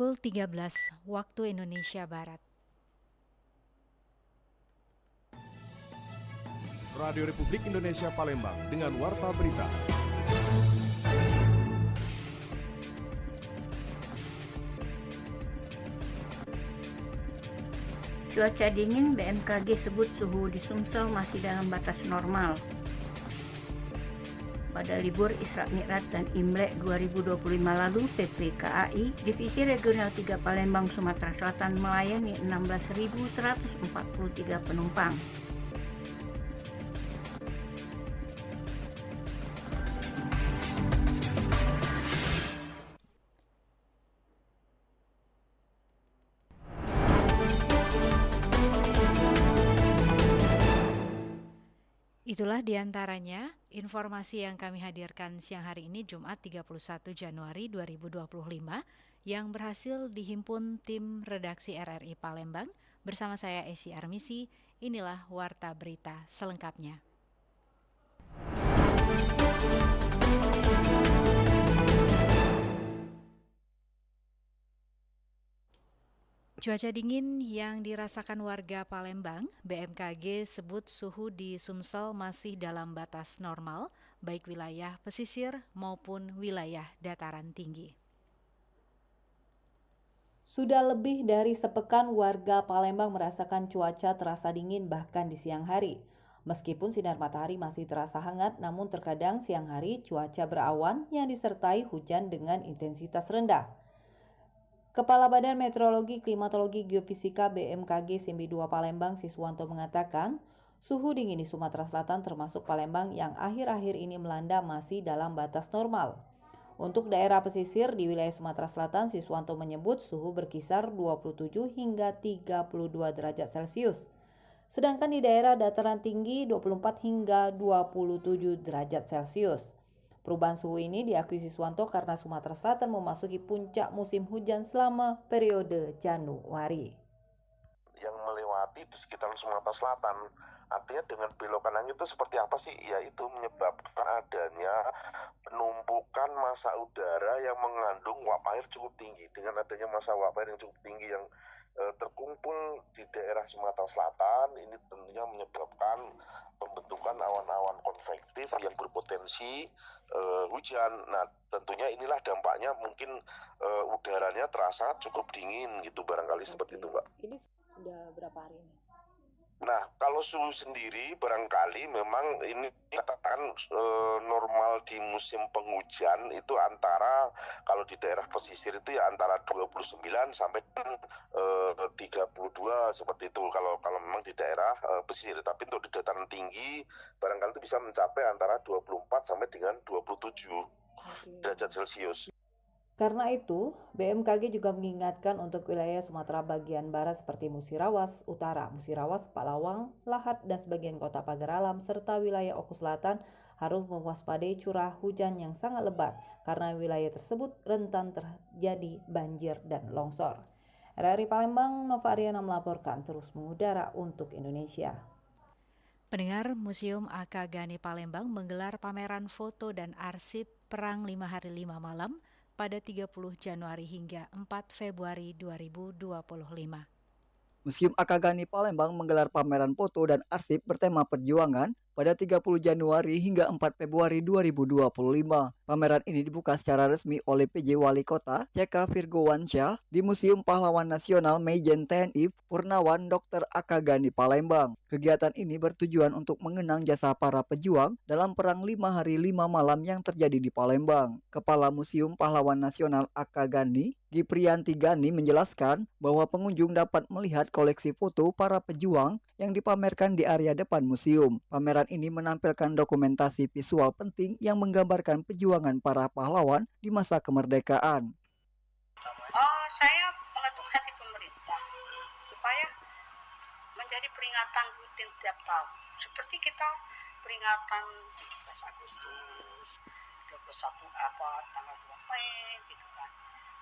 pukul 13 waktu Indonesia Barat. Radio Republik Indonesia Palembang dengan Warta Berita. Cuaca dingin, BMKG sebut suhu di Sumsel masih dalam batas normal. Pada libur Isra Mi'raj dan Imlek 2025 lalu, PT KAI Divisi Regional 3 Palembang, Sumatera Selatan melayani 16.143 penumpang. Itulah diantaranya informasi yang kami hadirkan siang hari ini Jumat 31 Januari 2025 yang berhasil dihimpun tim redaksi RRI Palembang bersama saya Esi Armisi. Inilah Warta Berita selengkapnya. Cuaca dingin yang dirasakan warga Palembang, BMKG sebut suhu di Sumsel masih dalam batas normal, baik wilayah pesisir maupun wilayah dataran tinggi. Sudah lebih dari sepekan warga Palembang merasakan cuaca terasa dingin bahkan di siang hari. Meskipun sinar matahari masih terasa hangat, namun terkadang siang hari cuaca berawan yang disertai hujan dengan intensitas rendah. Kepala Badan Meteorologi, Klimatologi, Geofisika BMKG Simbi 2 Palembang Siswanto mengatakan, suhu dingin di Sumatera Selatan termasuk Palembang yang akhir-akhir ini melanda masih dalam batas normal. Untuk daerah pesisir di wilayah Sumatera Selatan, Siswanto menyebut suhu berkisar 27 hingga 32 derajat Celcius. Sedangkan di daerah dataran tinggi 24 hingga 27 derajat Celcius. Perubahan suhu ini diakui Siswanto karena Sumatera Selatan memasuki puncak musim hujan selama periode Januari. Yang melewati di sekitar Sumatera Selatan, artinya dengan belokan angin itu seperti apa sih? Yaitu menyebabkan adanya penumpukan massa udara yang mengandung uap air cukup tinggi. Dengan adanya massa uap air yang cukup tinggi yang terkumpul di daerah Sumatera Selatan, ini tentunya menyebabkan pembentukan awan-awan konvektif yang berpotensi hujan. Nah, tentunya inilah dampaknya, mungkin udaranya terasa cukup dingin gitu, barangkali seperti itu, Mbak. Ini sudah berapa hari ini? Nah, kalau suhu sendiri barangkali memang ini katakan normal di musim penghujan itu antara, kalau di daerah pesisir itu ya antara 29 sampai 32 seperti itu kalau memang di daerah pesisir. Tapi untuk di dataran tinggi barangkali itu bisa mencapai antara 24 sampai dengan 27 derajat Celcius. Karena itu, BMKG juga mengingatkan untuk wilayah Sumatera bagian barat seperti Musirawas Utara, Musirawas, Palawang, Lahat, dan sebagian kota Pagar Alam, serta wilayah Oku Selatan harus mewaspadai curah hujan yang sangat lebat karena wilayah tersebut rentan terjadi banjir dan longsor. RRI Palembang, Nova Ariana melaporkan terus mengudara untuk Indonesia. Pendengar, Museum Akagani Palembang menggelar pameran foto dan arsip Perang 5 Hari 5 Malam pada 30 Januari hingga 4 Februari 2025. Museum Akagani Palembang menggelar pameran foto dan arsip bertema perjuangan pada 30 Januari hingga 4 Februari 2025. Pameran ini dibuka secara resmi oleh PJ Wali Kota CK Virgowansyah di Museum Pahlawan Nasional Majen TNI Purnawan Dr. Akagani Palembang. Kegiatan ini bertujuan untuk mengenang jasa para pejuang dalam Perang 5 Hari 5 Malam yang terjadi di Palembang. Kepala Museum Pahlawan Nasional Akagani, Giprianti Gani menjelaskan bahwa pengunjung dapat melihat koleksi foto para pejuang yang dipamerkan di area depan museum. Pameran ini menampilkan dokumentasi visual penting yang menggambarkan perjuangan para pahlawan di masa kemerdekaan. Saya mengetuk hati pemerintah supaya menjadi peringatan rutin tiap tahun. Seperti kita peringatan 17 Agustus, 21 tanggal 2 Mei gitu kan.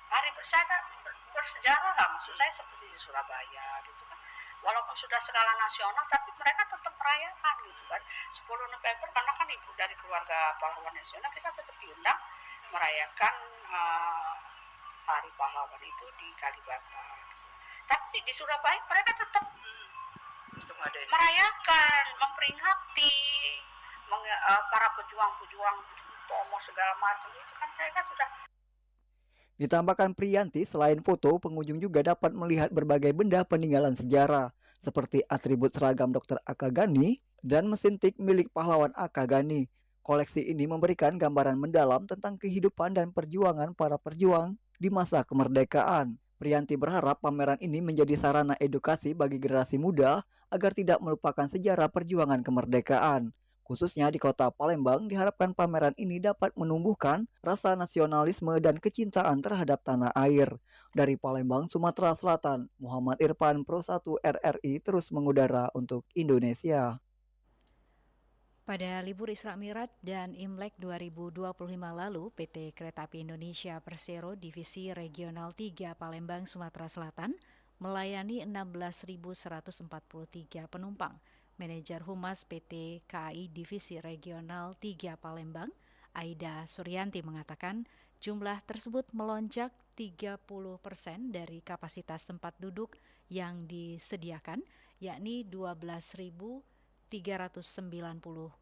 Hari bersejarah lah, maksud saya seperti di Surabaya gitu kan. Walaupun sudah skala nasional, tapi mereka tetap merayakan gitu kan. 10 November karena kan ibu dari keluarga pahlawan nasional, kita tetap diundang merayakan Hari Pahlawan itu di Kalibata. Tapi di Surabaya mereka tetap merayakan, memperingati para pejuang-pejuang Tomo segala macam itu kan mereka sudah. Ditambahkan Priyanti, selain foto, pengunjung juga dapat melihat berbagai benda peninggalan sejarah, seperti atribut seragam Dr. Akagani dan mesin tik milik pahlawan Akagani. Koleksi ini memberikan gambaran mendalam tentang kehidupan dan perjuangan para pejuang di masa kemerdekaan. Priyanti berharap pameran ini menjadi sarana edukasi bagi generasi muda agar tidak melupakan sejarah perjuangan kemerdekaan. Khususnya di kota Palembang, diharapkan pameran ini dapat menumbuhkan rasa nasionalisme dan kecintaan terhadap tanah air. Dari Palembang, Sumatera Selatan, Muhammad Irfan, Pro 1 RRI terus mengudara untuk Indonesia. Pada libur Isra Mi'raj dan Imlek 2025 lalu, PT Kereta Api Indonesia Persero Divisi Regional 3 Palembang, Sumatera Selatan melayani 16.143 penumpang. Manajer Humas PT KAI Divisi Regional 3 Palembang, Aida Suryanti mengatakan jumlah tersebut melonjak 30% dari kapasitas tempat duduk yang disediakan, yakni 12.390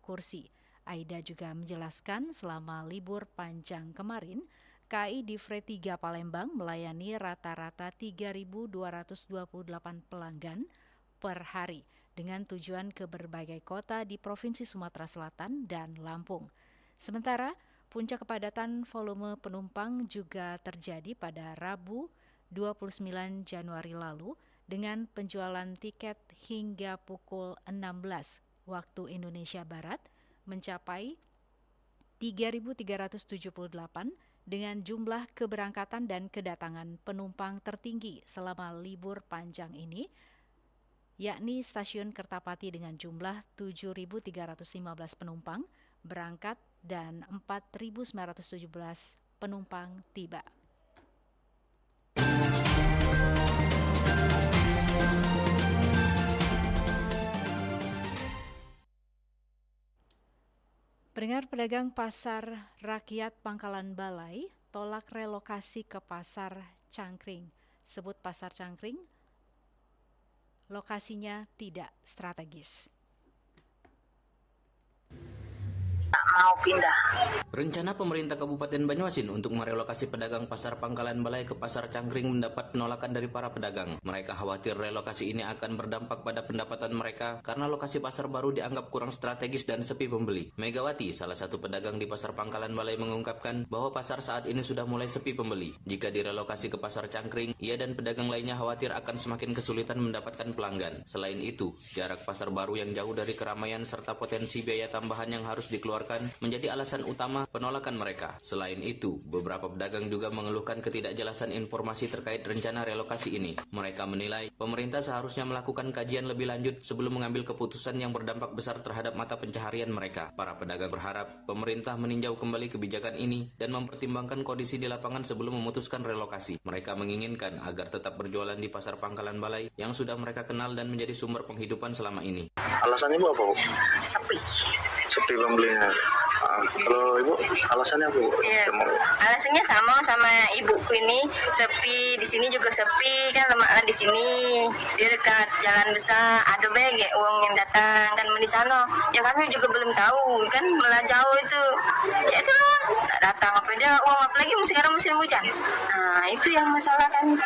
kursi. Aida juga menjelaskan selama libur panjang kemarin, KAI Divre 3 Palembang melayani rata-rata 3.228 pelanggan per hari dengan tujuan ke berbagai kota di Provinsi Sumatera Selatan dan Lampung. Sementara, puncak kepadatan volume penumpang juga terjadi pada Rabu 29 Januari lalu dengan penjualan tiket hingga pukul 16 waktu Indonesia Barat mencapai 3.378 dengan jumlah keberangkatan dan kedatangan penumpang tertinggi selama libur panjang ini, yakni stasiun Kertapati dengan jumlah 7.315 penumpang berangkat dan 4.917 penumpang tiba. Pendengar, pedagang pasar rakyat Pangkalan Balai tolak relokasi ke pasar Cangkring. Sebut pasar Cangkring lokasinya tidak strategis. Mau pindah. Rencana pemerintah Kabupaten Banyuasin untuk merelokasi pedagang pasar Pangkalan Balai ke pasar Cangkring mendapat penolakan dari para pedagang. Mereka khawatir relokasi ini akan berdampak pada pendapatan mereka karena lokasi pasar baru dianggap kurang strategis dan sepi pembeli. Megawati, salah satu pedagang di pasar Pangkalan Balai, mengungkapkan bahwa pasar saat ini sudah mulai sepi pembeli. Jika direlokasi ke pasar Cangkring, ia dan pedagang lainnya khawatir akan semakin kesulitan mendapatkan pelanggan. Selain itu, jarak pasar baru yang jauh dari keramaian serta potensi biaya tambahan yang harus dikeluarkan menjadi alasan utama penolakan mereka. Selain itu, beberapa pedagang juga mengeluhkan ketidakjelasan informasi terkait rencana relokasi ini. Mereka menilai pemerintah seharusnya melakukan kajian lebih lanjut sebelum mengambil keputusan yang berdampak besar terhadap mata pencaharian mereka. Para pedagang berharap pemerintah meninjau kembali kebijakan ini dan mempertimbangkan kondisi di lapangan sebelum memutuskan relokasi. Mereka menginginkan agar tetap berjualan di pasar Pangkalan Balai yang sudah mereka kenal dan menjadi sumber penghidupan selama ini. Alasannya Bu apa Bu? Sepi. Sepi pembelinya. Kalau Ibu alasannya apa Bu? Ya, alasannya sama ibuku ini, sepi, di sini juga sepi kan, lemak di sini dia dekat jalan besar, ada banyak uang yang datang kan di sana. Ya kami juga belum tahu kan, malah jauh itu. Ya itu nggak datang apa dia uang, apalagi sekarang musim hujan. Nah itu yang masalah kan.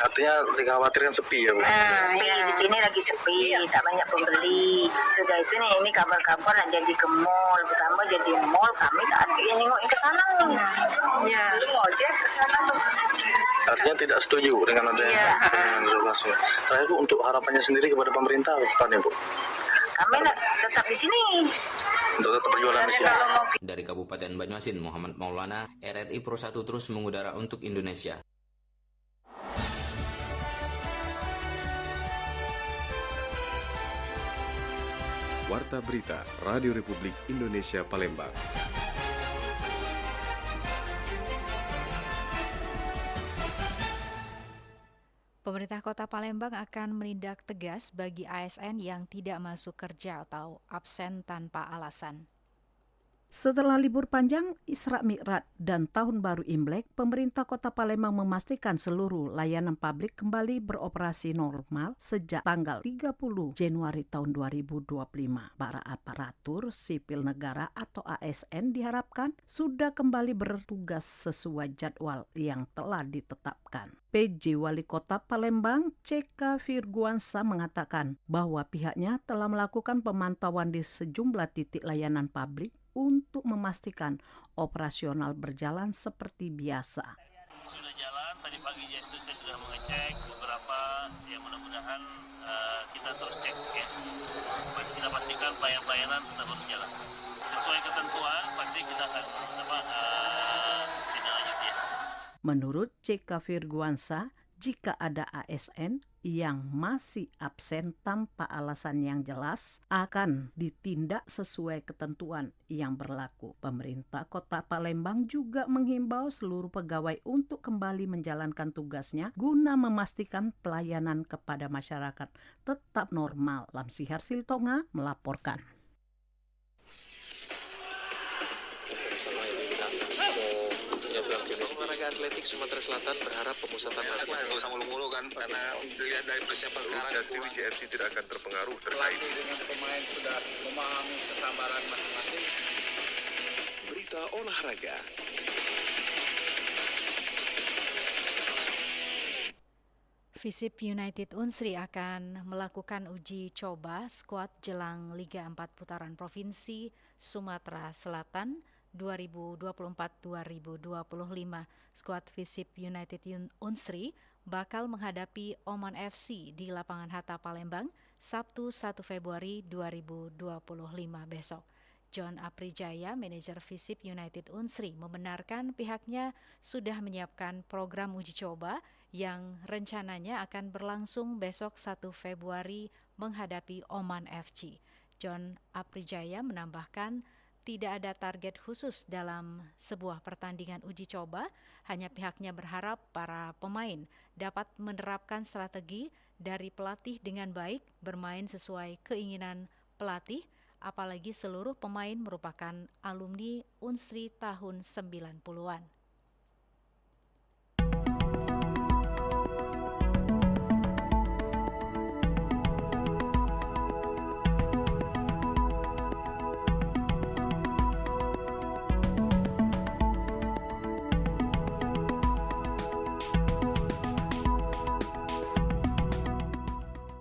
Artinya dikhawatirkan sepi ya Bu? Ya. Di sini lagi sepi, tak banyak pembeli. Sudah itu nih, ini kabar-kabar lah jadi ke mall, bertambah jadi mall, kami tak nengok ke sana. Ya, ojek ke sana tuh. Artinya tidak setuju dengan adanya relokasi. Terakhir Bu, untuk harapannya sendiri kepada pemerintah apa nih Bu? Kami tetap di sini. Untuk tetap berjualan di sini. Dari Kabupaten Banyuasin, Muhammad Maulana, RRI Pro 1 terus mengudara untuk Indonesia. Warta Berita Radio Republik Indonesia Palembang. Pemerintah Kota Palembang akan menindak tegas bagi ASN yang tidak masuk kerja atau absen tanpa alasan. Setelah libur panjang, Isra Mi'raj dan Tahun Baru Imlek, pemerintah Kota Palembang memastikan seluruh layanan publik kembali beroperasi normal sejak tanggal 30 Januari tahun 2025. Para aparatur sipil negara atau ASN diharapkan sudah kembali bertugas sesuai jadwal yang telah ditetapkan. PJ Wali Kota Palembang, CK Virguansa mengatakan bahwa pihaknya telah melakukan pemantauan di sejumlah titik layanan publik untuk memastikan operasional berjalan seperti biasa. Sudah jalan, tadi pagi saya sudah mengecek beberapa, ya mudah-mudahan kita terus cek ya. Kita pastikan pelayanan tetap harus jalan. Sesuai ketentuan, pasti kita akan tindak lanjut ya. Menurut CK Virguansa, jika ada ASN yang masih absen tanpa alasan yang jelas akan ditindak sesuai ketentuan yang berlaku. Pemerintah Kota Palembang juga menghimbau seluruh pegawai untuk kembali menjalankan tugasnya guna memastikan pelayanan kepada masyarakat tetap normal. Lamsihar Siltonga melaporkan. Olahraga atletik Sumatera Selatan berharap pemusatan latihan nggak usah mulu-mulu kan, karena dilihat dari persiapan sekarang JRC tidak akan terpengaruh terkait dengan pemain sudah memahami kesabaran masing-masing. Berita olahraga. Visip United Unsri akan melakukan uji coba skuad jelang Liga 4 Putaran Provinsi Sumatera Selatan 2024-2025. Skuad Visip United Unsri bakal menghadapi Oman FC di lapangan Hatta Palembang Sabtu 1 Februari 2025 besok. John Aprijaya, manajer Visip United Unsri, membenarkan pihaknya sudah menyiapkan program uji coba yang rencananya akan berlangsung besok 1 Februari menghadapi Oman FC. John Aprijaya menambahkan tidak ada target khusus dalam sebuah pertandingan uji coba, hanya pihaknya berharap para pemain dapat menerapkan strategi dari pelatih dengan baik, bermain sesuai keinginan pelatih, apalagi seluruh pemain merupakan alumni Unsri tahun 90-an.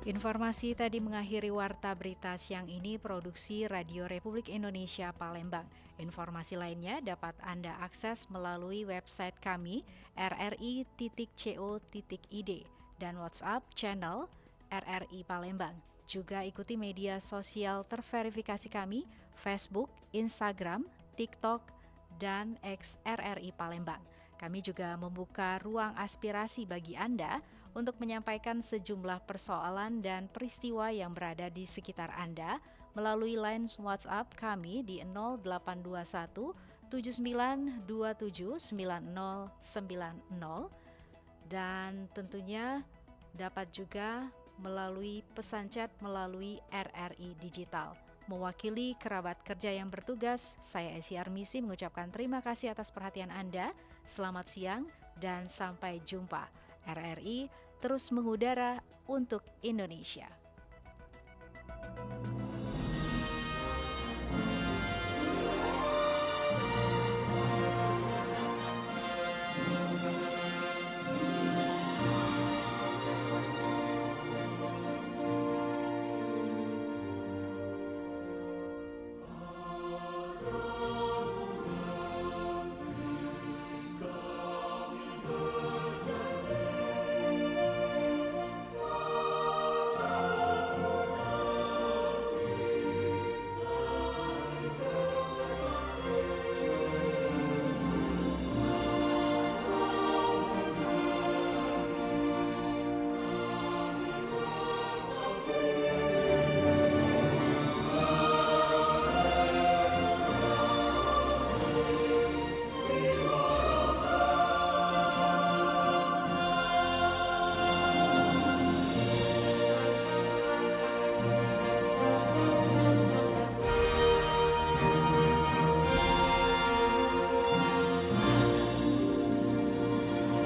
Informasi tadi mengakhiri Warta Berita siang ini, produksi Radio Republik Indonesia Palembang. Informasi lainnya dapat Anda akses melalui website kami rri.co.id dan WhatsApp channel RRI Palembang. Juga ikuti media sosial terverifikasi kami, Facebook, Instagram, TikTok, dan X RRI Palembang. Kami juga membuka ruang aspirasi bagi Anda untuk menyampaikan sejumlah persoalan dan peristiwa yang berada di sekitar Anda melalui line WhatsApp kami di 0821 7927 9090 dan tentunya dapat juga melalui pesan chat melalui RRI Digital. Mewakili kerabat kerja yang bertugas, saya Esi Armisi mengucapkan terima kasih atas perhatian Anda. Selamat siang dan sampai jumpa. RRI terus mengudara untuk Indonesia.